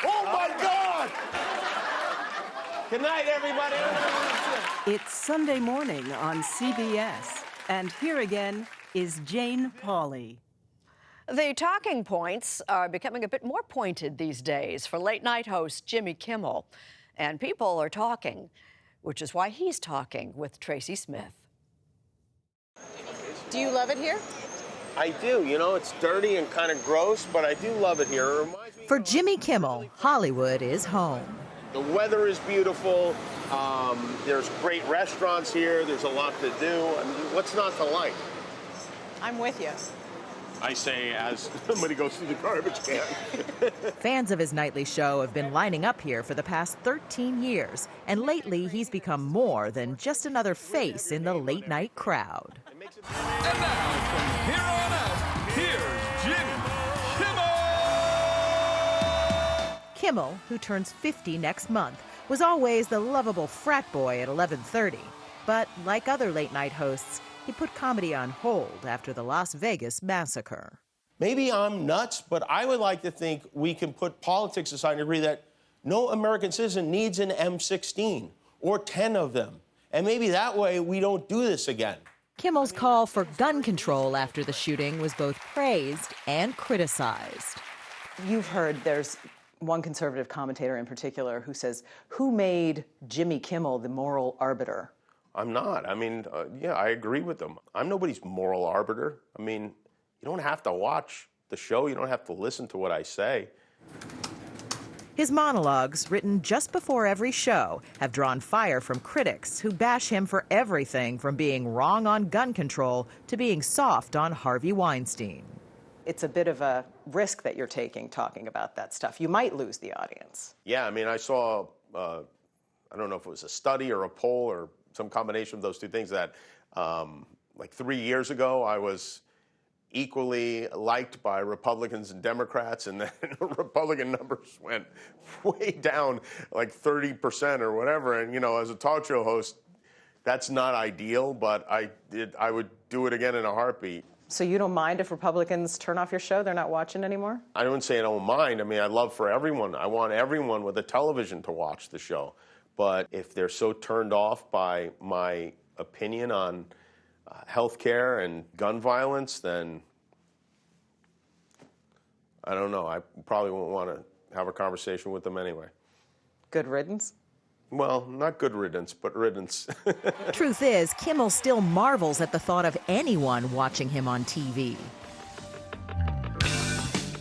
Oh, my God! Good night, everybody. It's Sunday Morning on CBS. And here again is Jane Pauley. The talking points are becoming a bit more pointed these days for late-night host Jimmy Kimmel. And people are talking, which is why he's talking with Tracy Smith. Do you love it here? I do. You know, it's dirty and kind of gross, but I do love it here. It reminds me For Jimmy Kimmel, Hollywood is home. the weather is beautiful. There's great restaurants here. There's a lot to do. I mean, what's not to like? I'm with you. I say as somebody goes through the garbage can. Fans of his nightly show have been lining up here for the past 13 years, and lately he's become more than just another face in the late-night crowd. And now, from here on out, here's Jimmy Kimmel! Kimmel, who turns 50 next month, was always the lovable frat boy at 11:30. But like other late-night hosts, he put comedy on hold after the Las Vegas massacre. Maybe I'm nuts, but I would like to think we can put politics aside and agree that no American citizen needs an M16 or 10 of them. And maybe that way we don't do this again. Kimmel's call for gun control after the shooting was both praised and criticized. You've heard there's one conservative commentator in particular who says, who made Jimmy Kimmel the moral arbiter? I'm not. I mean, yeah, I agree with them. I'm nobody's moral arbiter. I mean, you don't have to watch the show. You don't have to listen to what I say. His monologues, written just before every show, have drawn fire from critics who bash him for everything from being wrong on gun control to being soft on Harvey Weinstein. It's a bit of a risk that you're taking talking about that stuff. You might lose the audience. Yeah, I mean, I saw, I don't know if it was a study or a poll or some combination of those two things that, like 3 years ago, I was equally liked by Republicans and Democrats, and then Republican numbers went way down, like 30% or whatever. And, you know, as a talk show host, that's not ideal, but I would do it again in a heartbeat. So you don't mind if Republicans turn off your show? They're not watching anymore? I don't say I don't mind. I mean, I love for everyone. I want everyone with a television to watch the show. But if they're so turned off by my opinion on health care and gun violence, then I don't know. I probably won't want to have a conversation with them anyway. Good riddance? Well, not good riddance, but riddance. Truth is, Kimmel still marvels at the thought of anyone watching him on TV.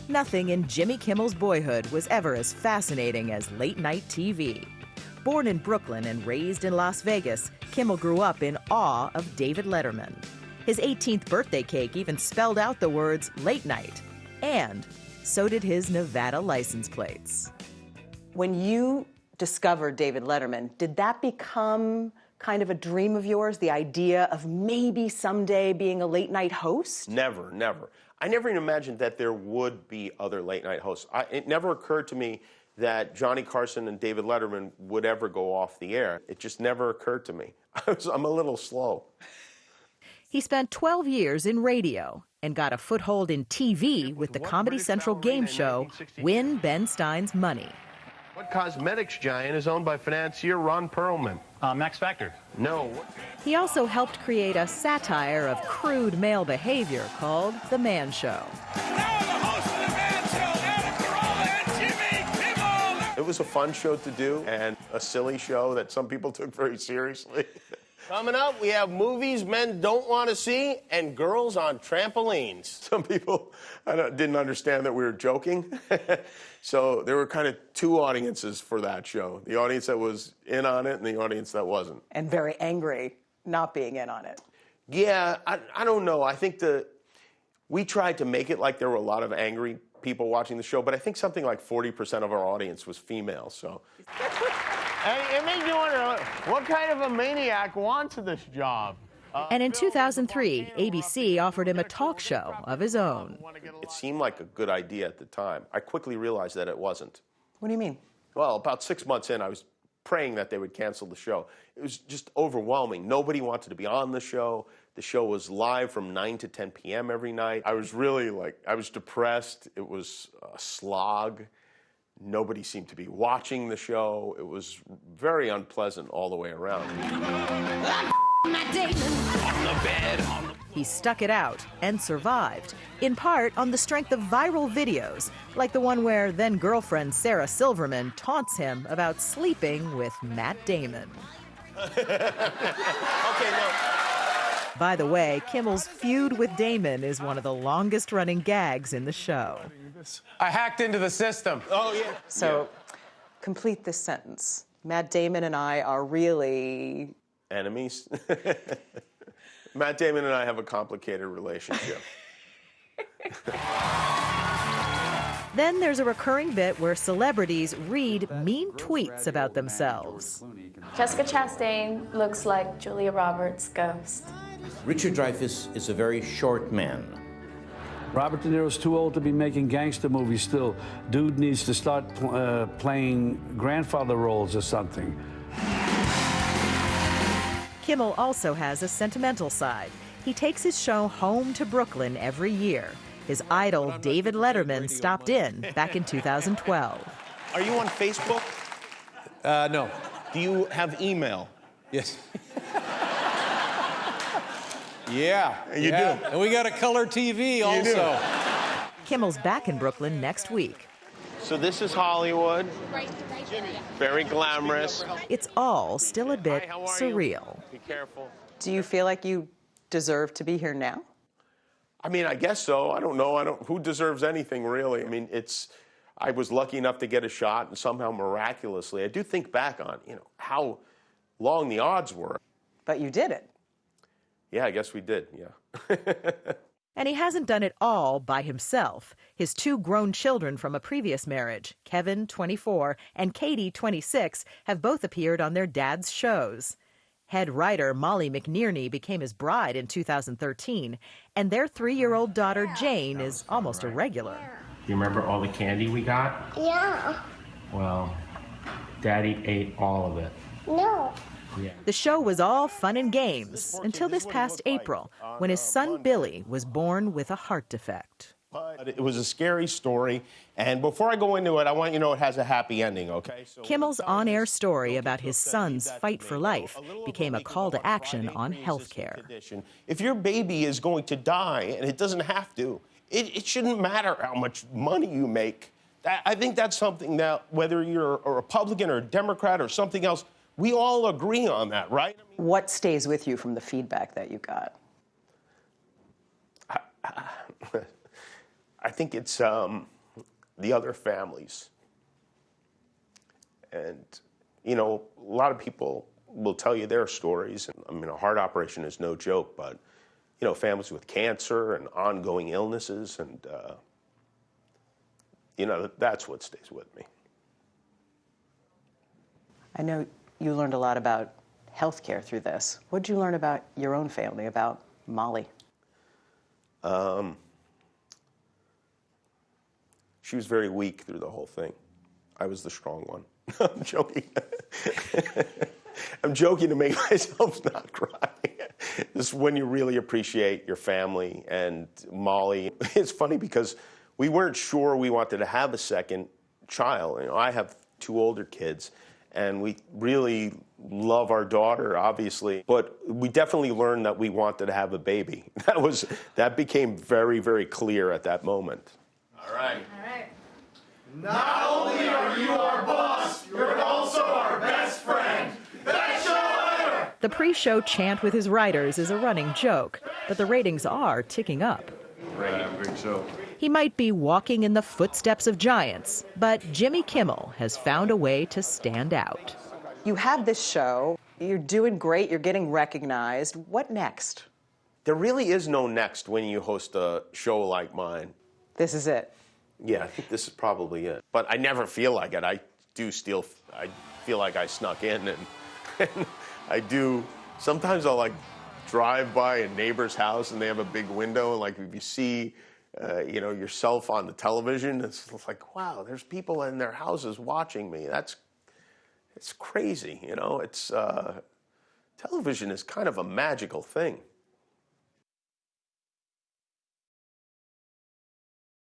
Nothing in Jimmy Kimmel's boyhood was ever as fascinating as late-night TV. Born in Brooklyn and raised in Las Vegas, Kimmel grew up in awe of David Letterman. His 18th birthday cake even spelled out the words late night, and so did his Nevada license plates. When you discovered David Letterman, did that become kind of a dream of yours, the idea of maybe someday being a late-night host? Never, never. I never even imagined that there would be other late-night hosts. It never occurred to me that Johnny Carson and David Letterman would ever go off the air. It just never occurred to me. I'm a little slow. He spent 12 years in radio and got a foothold in TV with the Comedy Central game show, Win Ben Stein's Money. What cosmetics giant is owned by financier Ron Perlman? Max Factor. No. He also helped create a satire of crude male behavior called The Man Show. It was a fun show to do and a silly show that some people took very seriously. Coming up, we have movies men don't want to see and girls on trampolines. Some people didn't understand that we were joking. So there were kind of two audiences for that show. The audience that was in on it and the audience that wasn't. And very angry not being in on it. Yeah, I don't know. I think we tried to make it like there were a lot of angry people watching the show, but I think something like 40% of our audience was female, so. It makes you wonder, what kind of a maniac wants this job? And in 2003, ABC offered him a talk show of his own. It seemed like a good idea at the time. I quickly realized that it wasn't. What do you mean? Well, about 6 months in, I was praying that they would cancel the show. It was just overwhelming. Nobody wanted to be on the show. The show was live from 9 to 10 p.m. every night. I was really I was depressed. It was a slog. Nobody seemed to be watching the show. It was very unpleasant all the way around. He stuck it out and survived, in part on the strength of viral videos, like the one where then-girlfriend Sarah Silverman taunts him about sleeping with Matt Damon. Okay, no. By the way, Kimmel's feud with Damon is one of the longest-running gags in the show. I hacked into the system. Oh, yeah. So, complete this sentence. Matt Damon and I are really... Enemies? Matt Damon and I have a complicated relationship. Then there's a recurring bit where celebrities read mean tweets about themselves. Jessica Chastain looks like Julia Roberts' ghost. Richard Dreyfuss is a very short man. Robert De Niro's too old to be making gangster movies still. Dude needs to start playing grandfather roles or something. Kimmel also has a sentimental side. He takes his show home to Brooklyn every year. His idol, David Letterman, stopped in back in 2012. Are you on Facebook? No. Do you have email? Yes. Yeah. You do? And we got a color TV also. Kimmel's back in Brooklyn next week. So this is Hollywood. Very glamorous. It's all still a bit Hi, how are surreal. You? Be careful. Do you feel like you deserve to be here now? I mean, I guess so. I don't know. Who deserves anything, really? I mean, I was lucky enough to get a shot, and somehow miraculously, I do think back on, how long the odds were. But you did it. Yeah, I guess we did, yeah. And he hasn't done it all by himself. His two grown children from a previous marriage, Kevin, 24, and Katie, 26, have both appeared on their dad's shows. Head writer Molly McNearney became his bride in 2013, and their 3-year-old daughter Jane is almost a regular. Do you remember all the candy we got? Yeah. Well, Daddy ate all of it. No. Yeah. The show was all fun and games until this past April, when his son Billy was born with a heart defect. But it was a scary story, and before I go into it, I want you to know it has a happy ending, okay? Kimmel's on-air story about his son's fight for life became a call to action on health care. If your baby is going to die, and it doesn't have to, it shouldn't matter how much money you make. I think that's something that, whether you're a Republican or a Democrat or something else, we all agree on that, right? What stays with you from the feedback that you got? I think it's the other families. And, a lot of people will tell you their stories. I mean, a heart operation is no joke, but, families with cancer and ongoing illnesses, and, that's what stays with me. I know you learned a lot about healthcare through this. What did you learn about your own family, about Molly? She was very weak through the whole thing. I was the strong one. I'm joking. I'm joking to make myself not cry. This is when you really appreciate your family and Molly. It's funny because we weren't sure we wanted to have a second child. I have 2 older kids, and we really love our daughter, obviously, but we definitely learned that we wanted to have a baby. That became very, very clear at that moment. All right. Not only are you our boss, you're also our best friend. Best show ever! The pre-show chant with his writers is a running joke, but the ratings are ticking up. Great show. He might be walking in the footsteps of giants, but Jimmy Kimmel has found a way to stand out. You have this show. You're doing great. You're getting recognized. What next? There really is no next when you host a show like mine. This is it. Yeah, I think this is probably it. But I never feel like it. I feel like I snuck in, and I do. Sometimes I'll drive by a neighbor's house and they have a big window, and if you see, yourself on the television, it's like, wow, there's people in their houses watching me. It's crazy, It's television is kind of a magical thing.